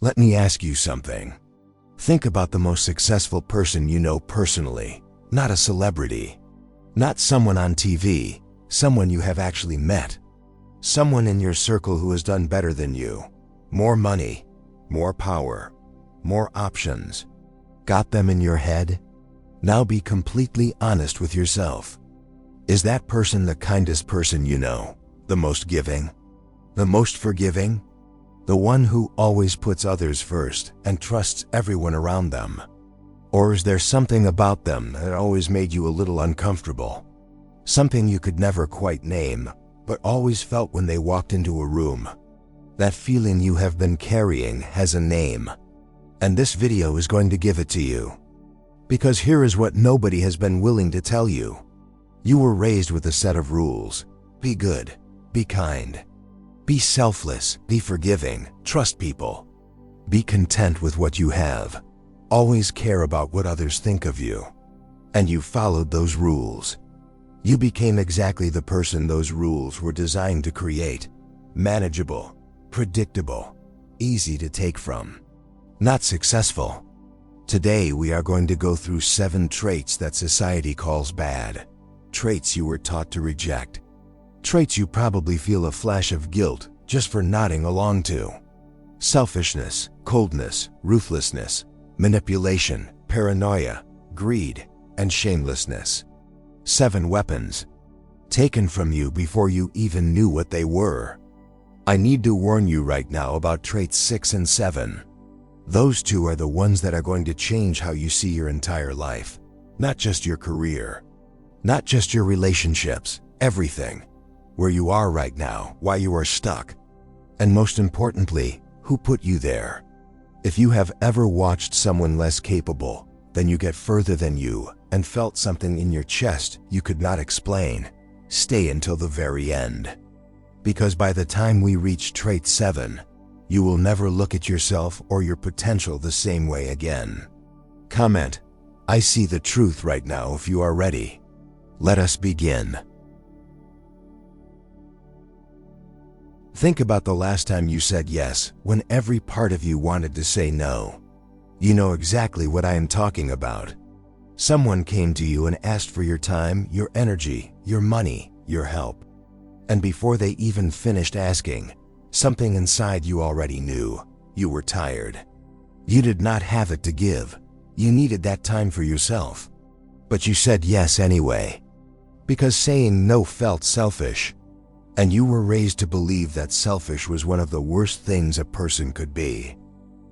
Let me ask you something. Think about the most successful person you know personally, not a celebrity, not someone on TV, someone you have actually met, someone in your circle who has done better than you, more money, more power, more options. Got them in your head? Now be completely honest with yourself. Is that person the kindest person you know, the most giving, the most forgiving, the one who always puts others first and trusts everyone around them? Or is there something about them that always made you a little uncomfortable? Something you could never quite name, but always felt when they walked into a room. That feeling you have been carrying has a name, and this video is going to give it to you. Because here is what nobody has been willing to tell you. You were raised with a set of rules. Be good, be kind, be selfless, be forgiving, trust people, be content with what you have, always care about what others think of you. And you followed those rules. You became exactly the person those rules were designed to create. Manageable, predictable, easy to take from. Not successful. Today we are going to go through 7 traits that society calls bad. Traits you were taught to reject. Traits you probably feel a flash of guilt just for nodding along to. Selfishness, coldness, ruthlessness, manipulation, paranoia, greed, and shamelessness. 7 weapons taken from you before you even knew what they were. I need to warn you right now about traits 6 and 7. Those 2 are the ones that are going to change how you see your entire life. Not just your career, not just your relationships, everything. Where you are right now, why you are stuck, and most importantly, who put you there. If you have ever watched someone less capable, then you get further than you and felt something in your chest you could not explain, stay until the very end. Because by the time we reach trait 7, you will never look at yourself or your potential the same way again. Comment, I see the truth right now if you are ready. Let us begin. Think about the last time you said yes when every part of you wanted to say no. You know exactly what I am talking about. Someone came to you and asked for your time, your energy, your money, your help. And before they even finished asking, something inside you already knew. You were tired. You did not have it to give. You needed that time for yourself. But you said yes anyway. Because saying no felt selfish. And you were raised to believe that selfish was one of the worst things a person could be.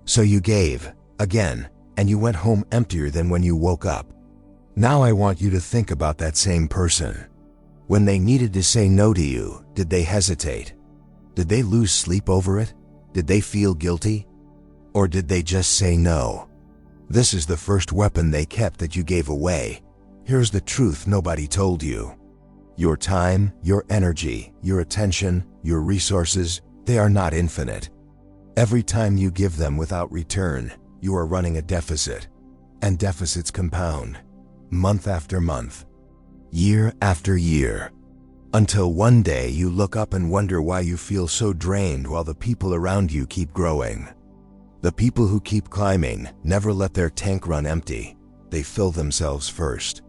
So you gave, again, and you went home emptier than when you woke up. Now I want you to think about that same person. When they needed to say no to you, did they hesitate? Did they lose sleep over it? Did they feel guilty? Or did they just say no? This is the first weapon they kept that you gave away. Here's the truth nobody told you. Your time, your energy, your attention, your resources, they are not infinite. Every time you give them without return, you are running a deficit. And deficits compound, month after month, year after year, until one day you look up and wonder why you feel so drained while the people around you keep growing. The people who keep climbing never let their tank run empty. They fill themselves first.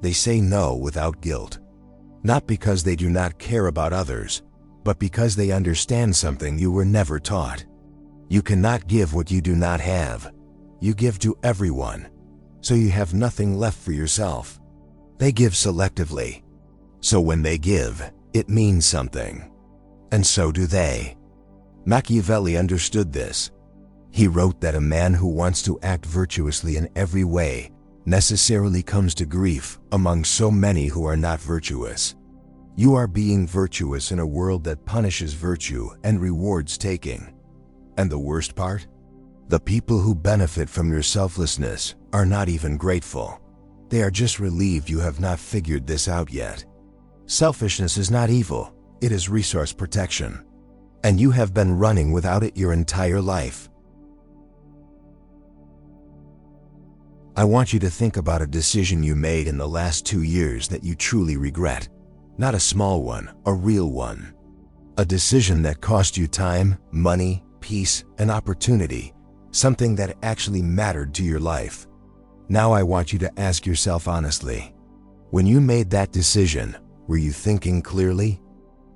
They say no without guilt. Not because they do not care about others, but because they understand something you were never taught. You cannot give what you do not have. You give to everyone, so you have nothing left for yourself. They give selectively, so when they give, it means something. And so do they. Machiavelli understood this. He wrote that a man who wants to act virtuously in every way necessarily comes to grief among so many who are not virtuous. You are being virtuous in a world that punishes virtue and rewards taking. And the worst part? The people who benefit from your selflessness are not even grateful. They are just relieved you have not figured this out yet. Selfishness is not evil, it is resource protection. And you have been running without it your entire life. I want you to think about a decision you made in the last 2 years that you truly regret. Not a small one, a real one. A decision that cost you time, money, peace, and opportunity something that actually mattered to your life. Now I want you to ask yourself honestly, when you made that decision, were you thinking clearly?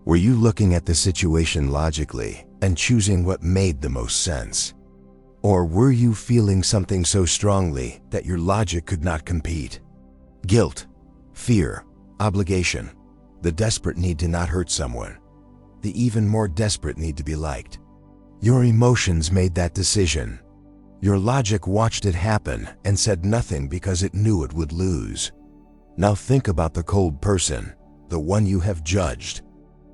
Were you looking at the situation logically and choosing what made the most sense? Or were you feeling something so strongly that your logic could not compete? Guilt, fear, obligation, the desperate need to not hurt someone, the even more desperate need to be liked. Your emotions made that decision. Your logic watched it happen and said nothing because it knew it would lose. Now think about the cold person, the one you have judged,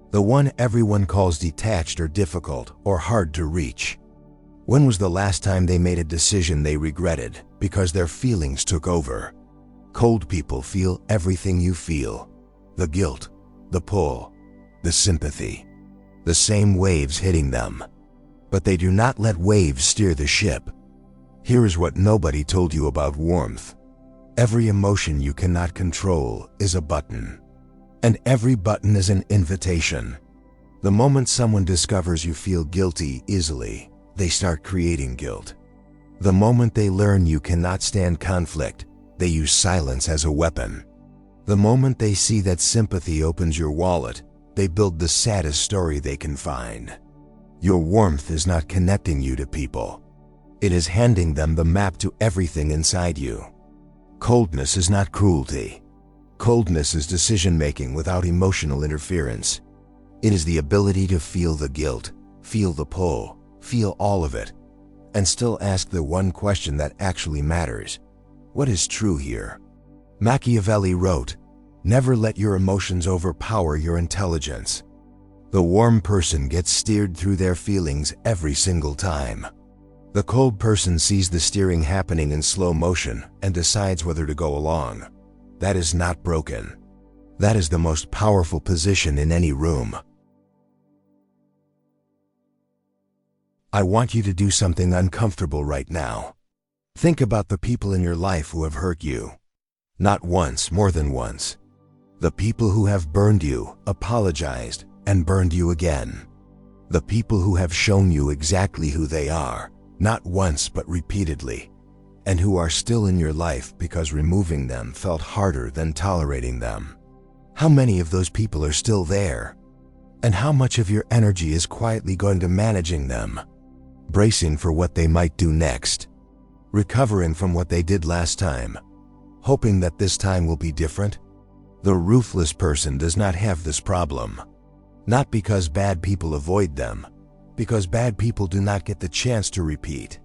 the one everyone calls detached or difficult or hard to reach. When was the last time they made a decision they regretted because their feelings took over? Cold people feel everything you feel. The guilt, the pull, the sympathy. The same waves hitting them. But they do not let waves steer the ship. Here is what nobody told you about warmth. Every emotion you cannot control is a button. And every button is an invitation. The moment someone discovers you feel guilty easily, they start creating guilt. The moment they learn you cannot stand conflict, they use silence as a weapon. The moment they see that sympathy opens your wallet, they build the saddest story they can find. Your warmth is not connecting you to people. It is handing them the map to everything inside you. Coldness is not cruelty. Coldness is decision-making without emotional interference. It is the ability to feel the guilt, feel the pull, feel all of it, and still ask the one question that actually matters. What is true here? Machiavelli wrote, "Never let your emotions overpower your intelligence." The warm person gets steered through their feelings every single time. The cold person sees the steering happening in slow motion and decides whether to go along. That is not broken. That is the most powerful position in any room. I want you to do something uncomfortable right now. Think about the people in your life who have hurt you. Not once, more than once. The people who have burned you, apologized, and burned you again. The people who have shown you exactly who they are, not once but repeatedly, and who are still in your life because removing them felt harder than tolerating them. How many of those people are still there? And how much of your energy is quietly going to managing them? Bracing for what they might do next? Recovering from what they did last time? Hoping that this time will be different? The ruthless person does not have this problem. Not because bad people avoid them, because bad people do not get the chance to repeat.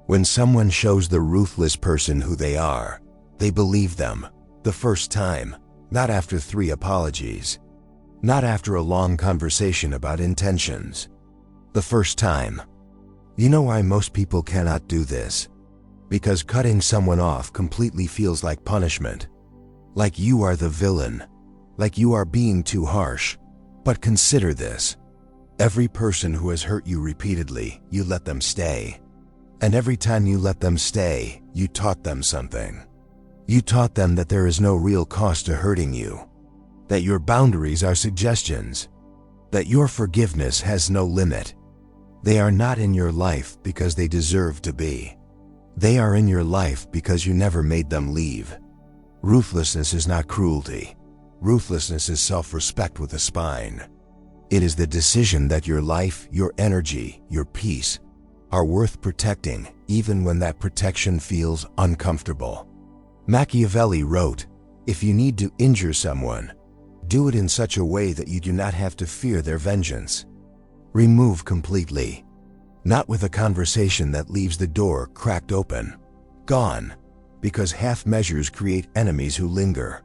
When someone shows the ruthless person who they are, they believe them, the first time, not after 3 apologies, not after a long conversation about intentions. The first time. You know why most people cannot do this? Because cutting someone off completely feels like punishment. Like you are the villain. Like you are being too harsh. But consider this. Every person who has hurt you repeatedly, you let them stay. And every time you let them stay, you taught them something. You taught them that there is no real cost to hurting you. That your boundaries are suggestions. That your forgiveness has no limit. They are not in your life because they deserve to be. They are in your life because you never made them leave. Ruthlessness is not cruelty. Ruthlessness is self-respect with a spine. It is the decision that your life, your energy, your peace are worth protecting even when that protection feels uncomfortable. Machiavelli wrote, "If you need to injure someone, do it in such a way that you do not have to fear their vengeance. Remove completely. Not with a conversation that leaves the door cracked open. Gone. Because half measures create enemies who linger.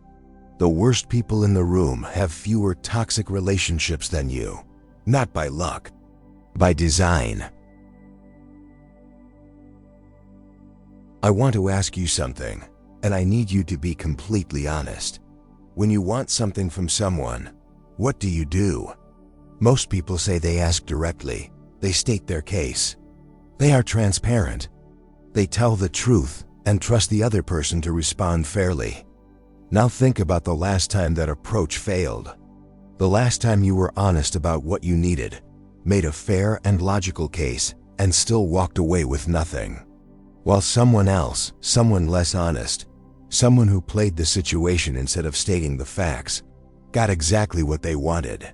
The worst people in the room have fewer toxic relationships than you. Not by luck. By design." I want to ask you something, and I need you to be completely honest. When you want something from someone, what do? Most people say they ask directly. They state their case. They are transparent. They tell the truth and trust the other person to respond fairly. Now think about the last time that approach failed. The last time you were honest about what you needed, made a fair and logical case, and still walked away with nothing. While someone else, someone less honest, someone who played the situation instead of stating the facts, got exactly what they wanted.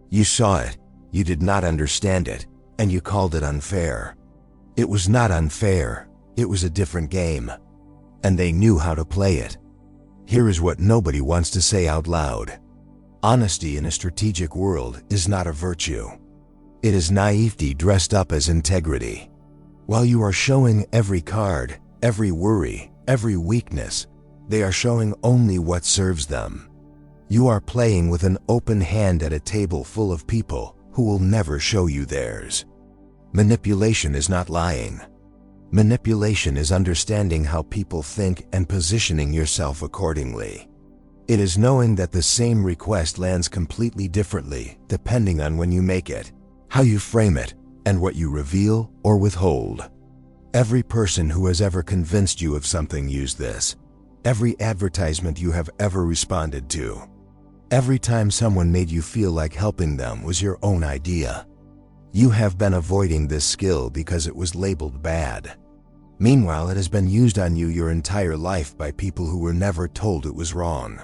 You saw it, you did not understand it, and you called it unfair. It was not unfair, it was a different game. And they knew how to play it. Here is what nobody wants to say out loud. Honesty in a strategic world is not a virtue. It is naivety dressed up as integrity. While you are showing every card, every worry, every weakness, they are showing only what serves them. You are playing with an open hand at a table full of people who will never show you theirs. Manipulation is not lying. Manipulation is understanding how people think and positioning yourself accordingly. It is knowing that the same request lands completely differently depending on when you make it, how you frame it, and what you reveal or withhold. Every person who has ever convinced you of something used this. Every advertisement you have ever responded to. Every time someone made you feel like helping them was your own idea. You have been avoiding this skill because it was labeled bad. Meanwhile, it has been used on you your entire life by people who were never told it was wrong.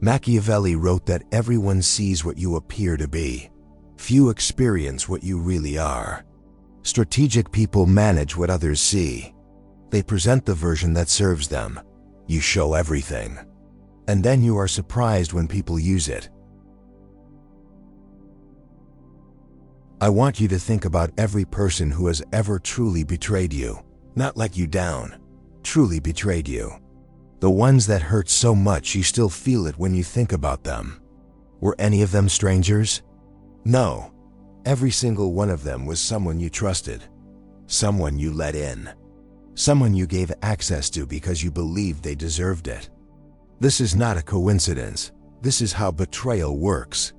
Machiavelli wrote that everyone sees what you appear to be. Few experience what you really are. Strategic people manage what others see. They present the version that serves them. You show everything. And then you are surprised when people use it. I want you to think about every person who has ever truly betrayed you. Not let you down, truly betrayed you. The ones that hurt so much you still feel it when you think about them. Were any of them strangers? No. Every single one of them was someone you trusted. Someone you let in. Someone you gave access to because you believed they deserved it. This is not a coincidence. This is how betrayal works.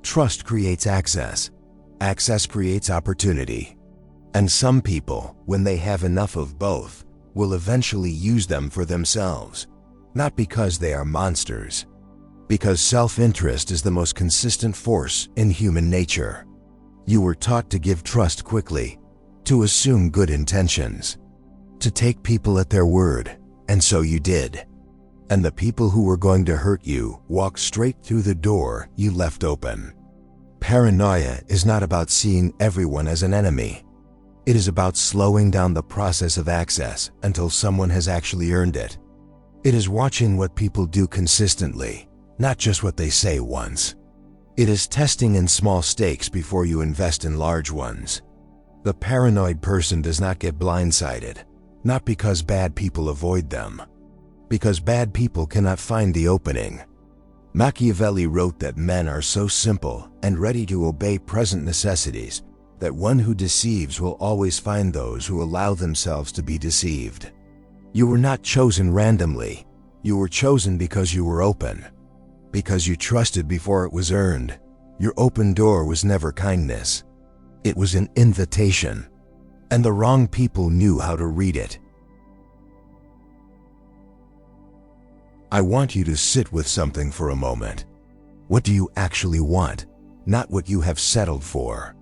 Trust creates access. Access creates opportunity. And some people, when they have enough of both, will eventually use them for themselves. Not because they are monsters. Because self-interest is the most consistent force in human nature. You were taught to give trust quickly, to assume good intentions, to take people at their word, and so you did. And the people who were going to hurt you walked straight through the door you left open. Paranoia is not about seeing everyone as an enemy. It is about slowing down the process of access until someone has actually earned it. It is watching what people do consistently, not just what they say once. It is testing in small stakes before you invest in large ones. The paranoid person does not get blindsided, not because bad people avoid them, because bad people cannot find the opening. Machiavelli wrote that men are so simple and ready to obey present necessities that one who deceives will always find those who allow themselves to be deceived. You were not chosen randomly. You were chosen because you were open. Because you trusted before it was earned. Your open door was never kindness. It was an invitation. And the wrong people knew how to read it. I want you to sit with something for a moment. What do you actually want? Not what you have settled for.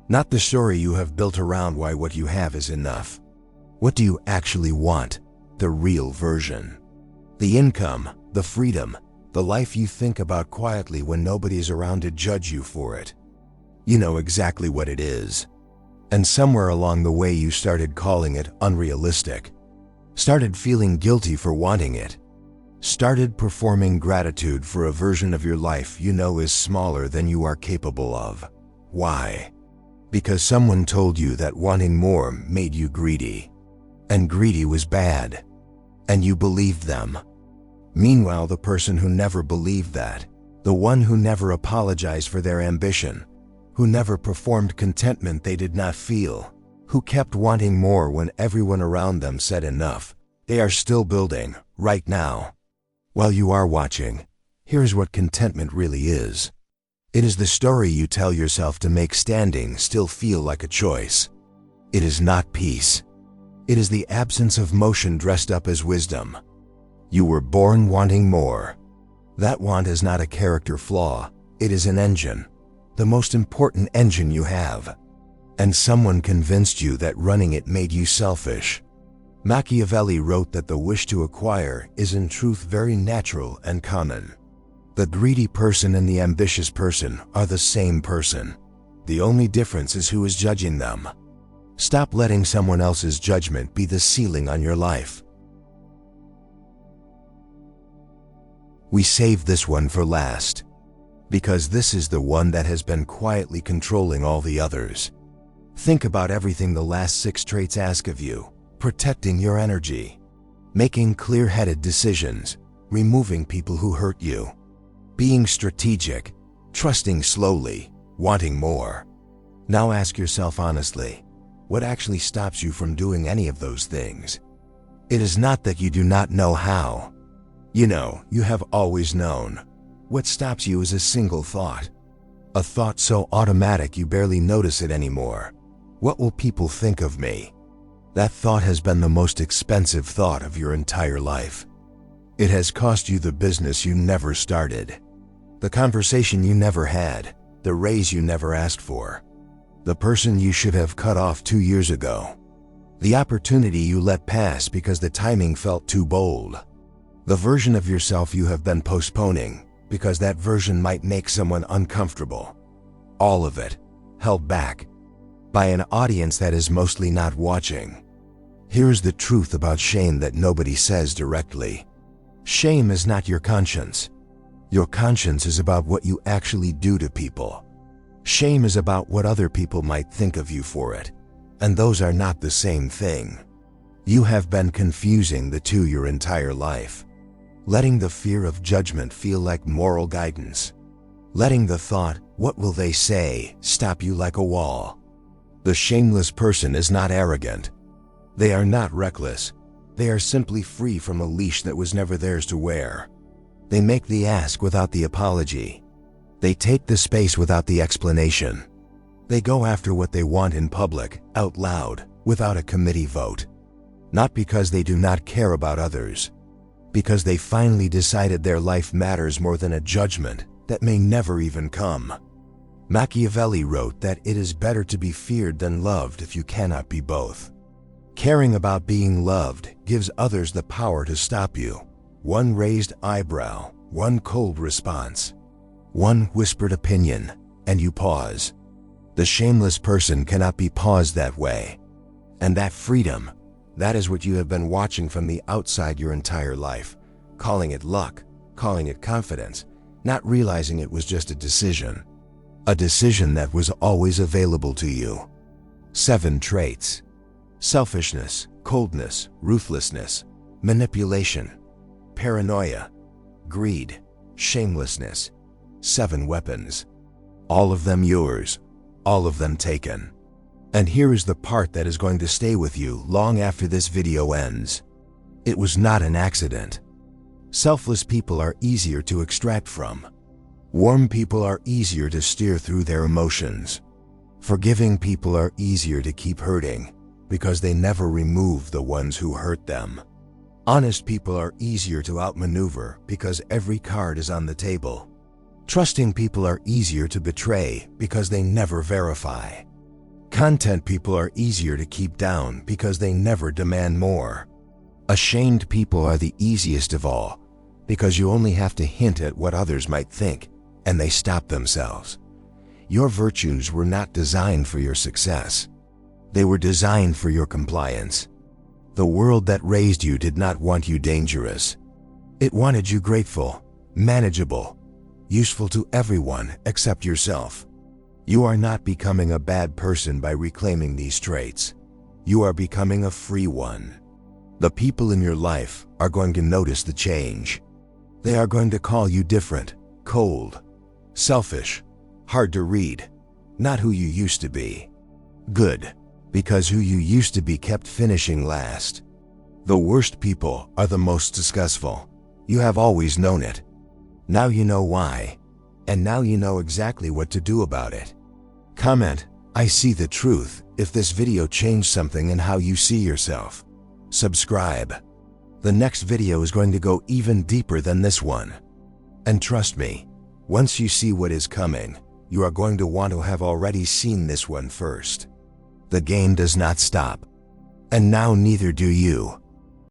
Not the story you have built around why what you have is enough. What do you actually want? The real version. The income, the freedom, the life you think about quietly when nobody is around to judge you for it. You know exactly what it is. And somewhere along the way you started calling it unrealistic. Started feeling guilty for wanting it. Started performing gratitude for a version of your life you know is smaller than you are capable of. Why? Because someone told you that wanting more made you greedy. And greedy was bad. And you believed them. Meanwhile, the person who never believed that, the one who never apologized for their ambition, who never performed contentment they did not feel, who kept wanting more when everyone around them said enough, they are still building, right now. While you are watching, here's what contentment really is. It is the story you tell yourself to make standing still feel like a choice. It is not peace. It is the absence of motion dressed up as wisdom. You were born wanting more. That want is not a character flaw, it is an engine. The most important engine you have. and someone convinced you that running it made you selfish. Machiavelli wrote that the wish to acquire is in truth very natural and common. The greedy person and the ambitious person are the same person. The only difference is who is judging them. Stop letting someone else's judgment be the ceiling on your life. We saved this one for last, because this is the one that has been quietly controlling all the others. Think about everything the last 6 traits ask of you: protecting your energy, making clear-headed decisions, removing people who hurt you, being strategic, trusting slowly, wanting more. Now ask yourself honestly, what actually stops you from doing any of those things? It is not that you do not know how. You know, you have always known. What stops you is a single thought. A thought so automatic you barely notice it anymore. What will people think of me? That thought has been the most expensive thought of your entire life. It has cost you the business you never started, the conversation you never had, the raise you never asked for, the person you should have cut off 2 years ago, the opportunity you let pass because the timing felt too bold, the version of yourself you have been postponing because that version might make someone uncomfortable. All of it held back by an audience that is mostly not watching. Here's the truth about shame that nobody says directly. Shame is not your conscience. Your conscience is about what you actually do to people. Shame is about what other people might think of you for it, and those are not the same thing. You have been confusing the two your entire life, letting the fear of judgment feel like moral guidance, letting the thought, "What will they say?" stop you like a wall. The shameless person is not arrogant. They are not reckless. They are simply free from a leash that was never theirs to wear. They make the ask without the apology. They take the space without the explanation. They go after what they want in public, out loud, without a committee vote. Not because they do not care about others, because they finally decided their life matters more than a judgment that may never even come. Machiavelli wrote that it is better to be feared than loved if you cannot be both. Caring about being loved gives others the power to stop you. One raised eyebrow, one cold response, one whispered opinion, and you pause. The shameless person cannot be paused that way. And that freedom, that is what you have been watching from the outside your entire life, calling it luck, calling it confidence, not realizing it was just a decision. A decision that was always available to you. 7 traits. Selfishness, coldness, ruthlessness, manipulation, paranoia, greed, shamelessness. 7 weapons. All of them yours, all of them taken. And here is the part that is going to stay with you long after this video ends. It was not an accident. Selfless people are easier to extract from. Warm people are easier to steer through their emotions. Forgiving people are easier to keep hurting, because they never remove the ones who hurt them. Honest people are easier to outmaneuver because every card is on the table. Trusting people are easier to betray because they never verify. Content people are easier to keep down because they never demand more. Ashamed people are the easiest of all because you only have to hint at what others might think and they stop themselves. Your virtues were not designed for your success. They were designed for your compliance. The world that raised you did not want you dangerous. It wanted you grateful, manageable, useful to everyone except yourself. You are not becoming a bad person by reclaiming these traits. You are becoming a free one. The people in your life are going to notice the change. They are going to call you different, cold, selfish, hard to read, not who you used to be. Good, because who you used to be kept finishing last. The worst people are the most successful. You have always known it. Now you know why, and now you know exactly what to do about it. Comment, "I see the truth," if this video changed something in how you see yourself. Subscribe. The next video is going to go even deeper than this one. And trust me, once you see what is coming, you are going to want to have already seen this one first. The game does not stop. And now neither do you.